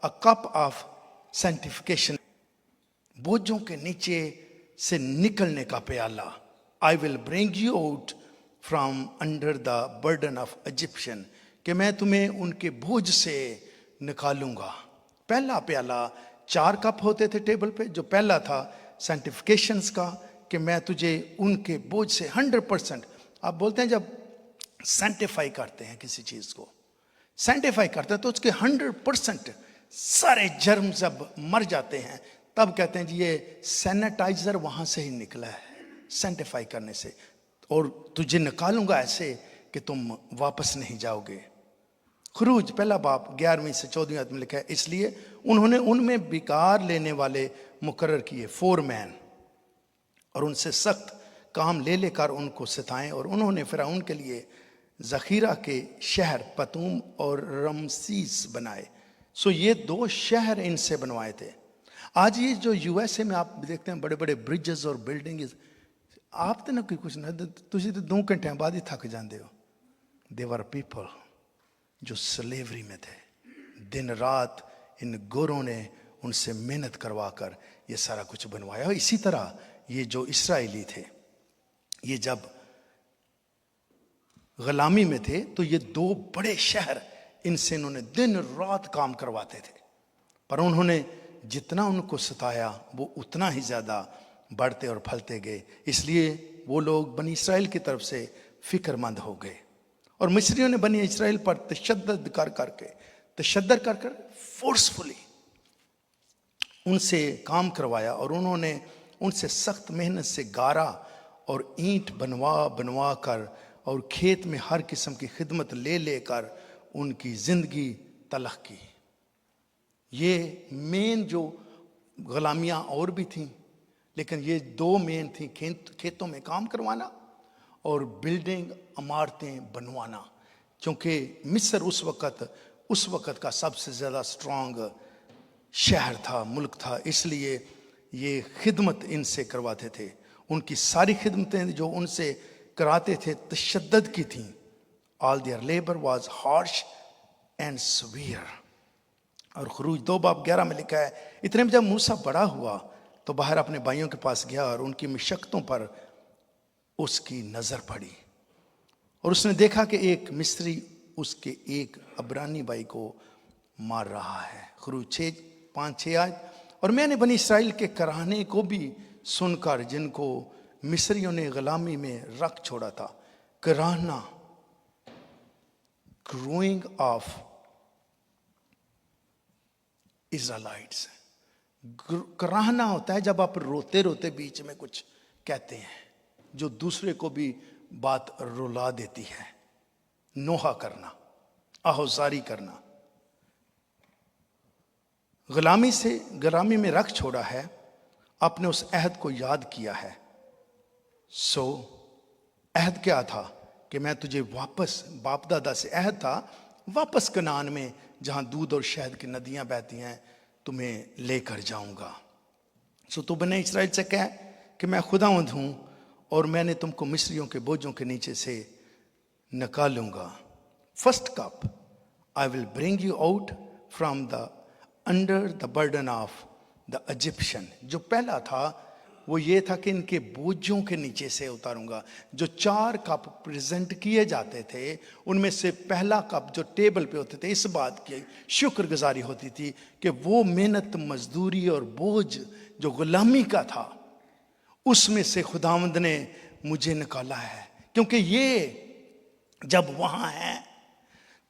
A cup of सैंटिफिकेशन, बोझों के नीचे से निकलने का प्याला। I will bring you out from under the burden of Egyptian, कि मैं तुम्हें उनके बोझ से निकालूंगा। पहला प्याला, 4 कप होते थे टेबल पे। जो पहला था सैंटिफिकेशंस का, कि मैं तुझे उनके बोझ से 100%, आप बोलते हैं जब सैंटिफाई करते हैं किसी चीज को, सैंटिफाई करते हैं तो उसके 100% सारे जर्म जब मर जाते हैं तब कहते हैं जी ये सैनिटाइजर वहां से ही निकला है, सैंटिफाई करने से। और तुझे निकालूंगा ऐसे कि तुम वापस नहीं जाओगे। खुरूज पहला बाप 11वीं से 14वीं आयत में लिखा है, इसलिए उन्होंने उनमें बिकार लेने वाले मुकर्रर किए, 4 मैन, और उनसे सख्त काम ले लेकर उनको सिताएं, और उन्होंने फिरौन के लिए जखीरा के शहर पतूम और रमसीस बनाए। सो ये 2 शहर इनसे बनवाए थे। आज ये जो यूएसए में आप देखते हैं बड़े बड़े ब्रिजेस और बिल्डिंग, आप तो ना कुछ ना तुझे तो 2 घंटे बाद ही थक जाते हो। देवर पीपल जो स्लेवरी में थे, दिन रात इन गोरों ने उनसे मेहनत करवा कर ये सारा कुछ बनवाया। इसी तरह ये जो इस्राएली थे, ये जब गुलामी में थे तो ये 2 बड़े शहर इनसे इन्होंने दिन रात काम करवाते थे, पर उन्होंने जितना उनको सताया वो उतना ही ज्यादा बढ़ते और फलते गए। इसलिए वो लोग बनी इस्राएल की तरफ से फिक्रमंद हो गए, और मिस्रियों ने बनी इस्राएल पर तशद्दुद कर कर फोर्सफुली उनसे काम करवाया, और उन्होंने उनसे सख्त मेहनत से गारा और ईंट बनवा कर और खेत में हर किस्म की खिदमत ले लेकर उनकी जिंदगी तलख की। ये मेन जो गुलामियां और भी थीं, लेकिन ये 2 मेन थी, खेतों में काम करवाना और बिल्डिंग इमारतें बनवाना। क्योंकि मिस्र उस वक़्त का सबसे ज़्यादा स्ट्रांग शहर था, मुल्क था, इसलिए ये खिदमत इनसे करवाते थे। उनकी सारी खिदमतें जो उनसे कराते थे तशद्दुद की थीं। All their labour was harsh and severe. और खुरूज 2 बाब 11 में लिखा है, इतने में जब मूसा बड़ा हुआ तो बाहर अपने भाइयों के पास गया और उनकी मशक्क़तों पर उसकी नजर पड़ी, और उसने देखा कि एक मिस्री उसके एक अब्रानी भाई को मार रहा है। खुरूज 5-6 आयत। और मैंने बनी इस्राएल के कराहने को भी सुनकर, जिनको मिस्रियों ने गुलामी में रख छोड़ा था, कराहना, ग्रोइंग ऑफ इज़राइलाइट्स, कराहना होता है जब आप रोते रोते बीच में कुछ कहते हैं जो दूसरे को भी बात रुला देती है। नोहा करना, आहोजारी करना। गुलामी में रख छोड़ा है, आपने उस अहद को याद किया है। सो अहद क्या था कि मैं तुझे वापस, बाप दादा से अहद था, वापस कनान में जहां दूध और शहद की नदियां बहती हैं तुम्हें लेकर जाऊंगा। सो तू बने इस्राएल से कह कि मैं खुदावंद हूं और मैंने तुमको मिस्रियों के बोझों के नीचे से निकालूंगा। First cup, I will bring you out from the under the burden of the Egyptian. जो पहला था वो ये था कि इनके बोझों के नीचे से उतारूंगा। जो 4 कप प्रेजेंट किए जाते थे उनमें से पहला कप जो टेबल पे होते थे, इस बात की शुक्रगुजारी होती थी कि वो मेहनत मजदूरी और बोझ जो गुलामी का था उसमें से खुदावंद ने मुझे निकाला है। क्योंकि ये जब वहां है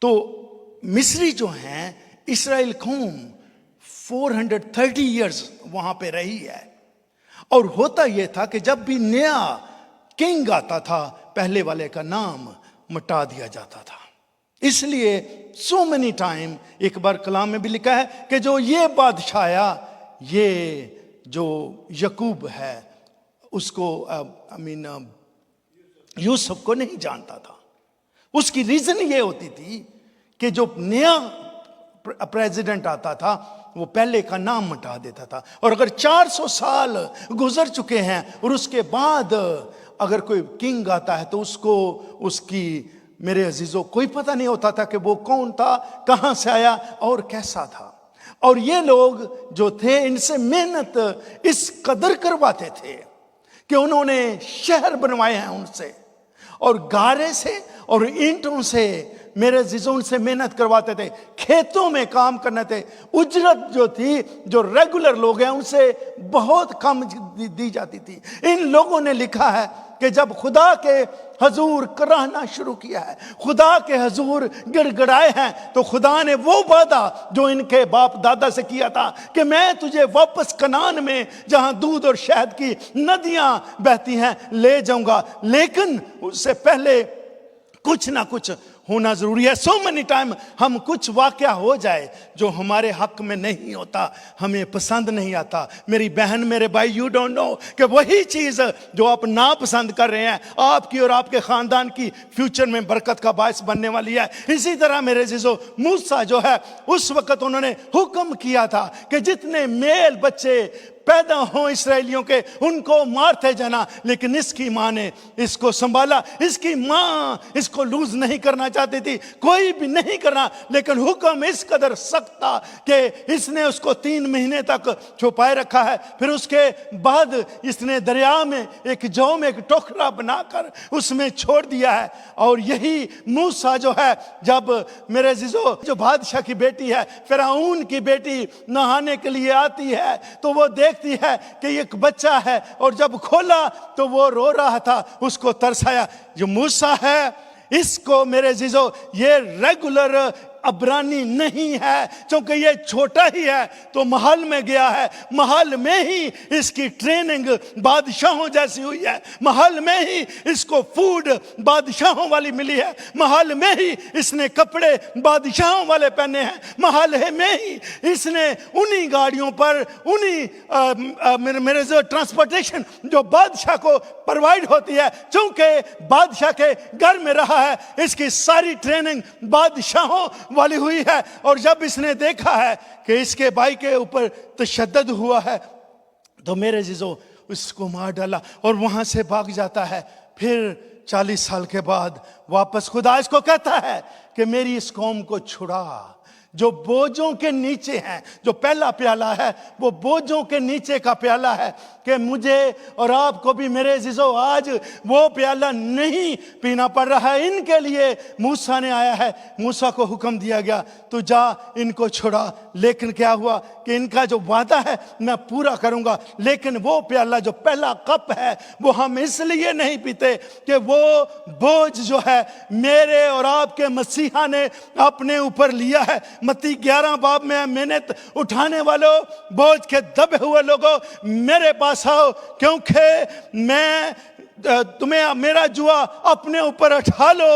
तो मिस्री जो हैं, इस्राएल कौम 430 ईयर्स वहां पे रही है, और होता यह था कि जब भी नया किंग आता था पहले वाले का नाम मिटा दिया जाता था। इसलिए सो मेनी टाइम, एक बार कलाम में भी लिखा है कि जो ये बादशाह, ये जो यकूब है उसको यूसुफ को नहीं जानता था। उसकी रीजन ये होती थी कि जो नया प्रेसिडेंट आता था वो पहले का नाम मिटा देता था। और अगर 400 साल गुजर चुके हैं और उसके बाद अगर कोई किंग आता है तो उसको, उसकी, मेरे अजीजों, कोई पता नहीं होता था कि वो कौन था, कहां से आया और कैसा था। और ये लोग जो थे इनसे मेहनत इस कदर करवाते थे कि उन्होंने शहर बनवाए हैं उनसे, और गारे से और ईंटों से मेरे अजीजों से मेहनत करवाते थे, खेतों में काम करने थे। उजरत जो थी, जो रेगुलर लोग हैं उनसे बहुत कम दी जाती थी। इन लोगों ने लिखा है कि जब खुदा के हजूर कराहना शुरू किया है, खुदा के हजूर गिड़गिड़ाए हैं, तो खुदा ने वो वादा जो इनके बाप दादा से किया था कि मैं तुझे वापस कनान में जहां दूध और शहद की नदियां बहती हैं ले जाऊंगा, लेकिन उससे पहले कुछ ना कुछ होना जरूरी है। सो मेनी टाइम हम कुछ वाकया हो जाए जो हमारे हक में नहीं होता, हमें पसंद नहीं आता। मेरी बहन, मेरे भाई, यू डोंट नो कि वही चीज जो आप ना पसंद कर रहे हैं आपकी और आपके खानदान की फ्यूचर में बरकत का बायस बनने वाली है। इसी तरह मेरे जीजो, मूसा जो है उस वक्त उन्होंने हुक्म किया था कि जितने मेल बच्चे पैदा हो इसराइलियों के उनको मारते जाना, लेकिन इसकी मां ने इसको संभाला। इसकी मां इसको लूज नहीं करना चाहती थी, कोई भी नहीं करना, लेकिन हुक्म इस कदर सख्त था कि इसने उसको 3 महीने तक छुपाए रखा है। फिर उसके बाद इसने दरिया में एक जौ में एक टोकरा बनाकर उसमें छोड़ दिया है। और यही मूसा जो है, जब मेरे जीजो जो बादशाह की बेटी है, फिरौन की बेटी नहाने के लिए आती है तो वो देखती है कि एक बच्चा है, और जब खोला तो वो रो रहा था, उसको तरस आया। जो मूसा है इसको मेरे जीजो ये रेगुलर अब्रानी नहीं है, क्योंकि ये छोटा ही है तो महल में गया है, महल में ही इसकी ट्रेनिंग बादशाहों जैसी हुई है, महल में ही इसको फूड बादशाहों वाली मिली है, महल में ही इसने कपड़े बादशाहों वाले पहने हैं, महल में ही इसने उन्हीं गाड़ियों पर उन्हीं मेरे जो ट्रांसपोर्टेशन जो बादशाह को प्रोवाइड होती है, क्योंकि बादशाह के घर में रहा है, इसकी सारी ट्रेनिंग बादशाहों वाली हुई है। और जब इसने देखा है कि इसके भाई के ऊपर तशद्दुद हुआ है तो मेरे जीजो उसको मार डाला और वहां से भाग जाता है। फिर 40 साल के बाद वापस खुदा इसको कहता है कि मेरी इस कौम को छुड़ा जो बोझों के नीचे हैं। जो पहला प्याला है वो बोझों के नीचे का प्याला है कि मुझे और आपको भी मेरे अजीजों आज वो प्याला नहीं पीना पड़ रहा है। इनके लिए मूसा ने आया है, मूसा को हुक्म दिया गया तो जा इनको छुड़ा, लेकिन क्या हुआ कि इनका जो वादा है मैं पूरा करूंगा। लेकिन वो प्याला जो पहला कप है वो हम इसलिए नहीं पीते कि वो बोझ जो है मेरे और आपके मसीहा ने अपने ऊपर लिया है। मत्ती 11 बाब में मेहनत उठाने वालों, बोझ के दबे हुए लोगों, मेरे पास आओ, क्योंकि मैं तुम्हें मेरा जुआ अपने ऊपर उठा लो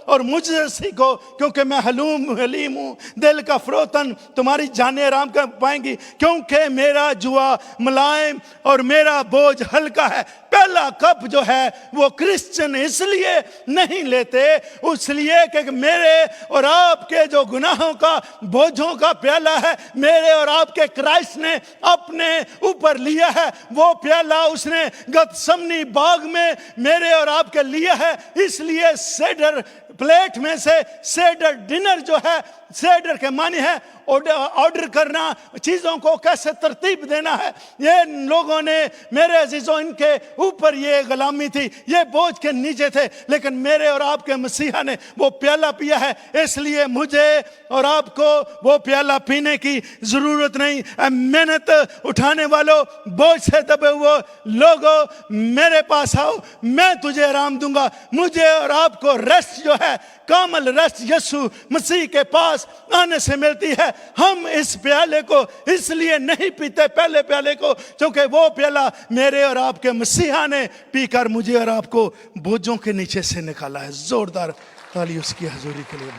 और मुझसे सीखो, क्योंकि मैं हलीम हूँ, दिल का फरोतन तुम्हारी जाने आराम कर पाएंगी, क्योंकि मेरा जुआ मुलायम और मेरा बोझ हल्का है। पहला कप जो है वो क्रिश्चियन इसलिए नहीं लेते, इसलिए कि मेरे और आपके जो गुनाहों का बोझों का प्याला है मेरे और आपके क्राइस्ट ने अपने ऊपर लिया है। वो प्याला उसने गतसमनी बाग में मेरे और आपके लिया है। इसलिए सेडर प्लेट में से सेडर डिनर जो है, सेडर के मानी है ऑर्डर करना, चीजों को कैसे तरतीब देना है। ये लोगों ने मेरे अजीजों इनके ऊपर ये गुलामी थी, ये बोझ के नीचे थे, लेकिन मेरे और आपके मसीहा ने वो प्याला पिया है। इसलिए मुझे और आपको वो प्याला पीने की जरूरत नहीं। मेहनत उठाने वालों, बोझ से दबे हुए लोगों, मेरे पास आओ, मैं तुझे आराम दूंगा। मुझे और आपको रेस्ट जो है, कामल रेस्ट यीशु मसीह के पास आने से मिलती है। हम इस प्याले को इसलिए नहीं पीते, पहले प्याले को, क्योंकि वो प्याला मेरे और आपके मसीहा ने पीकर मुझे और आपको बोझों के नीचे से निकाला है। जोरदार ताली उसकी हजूरी के लिए।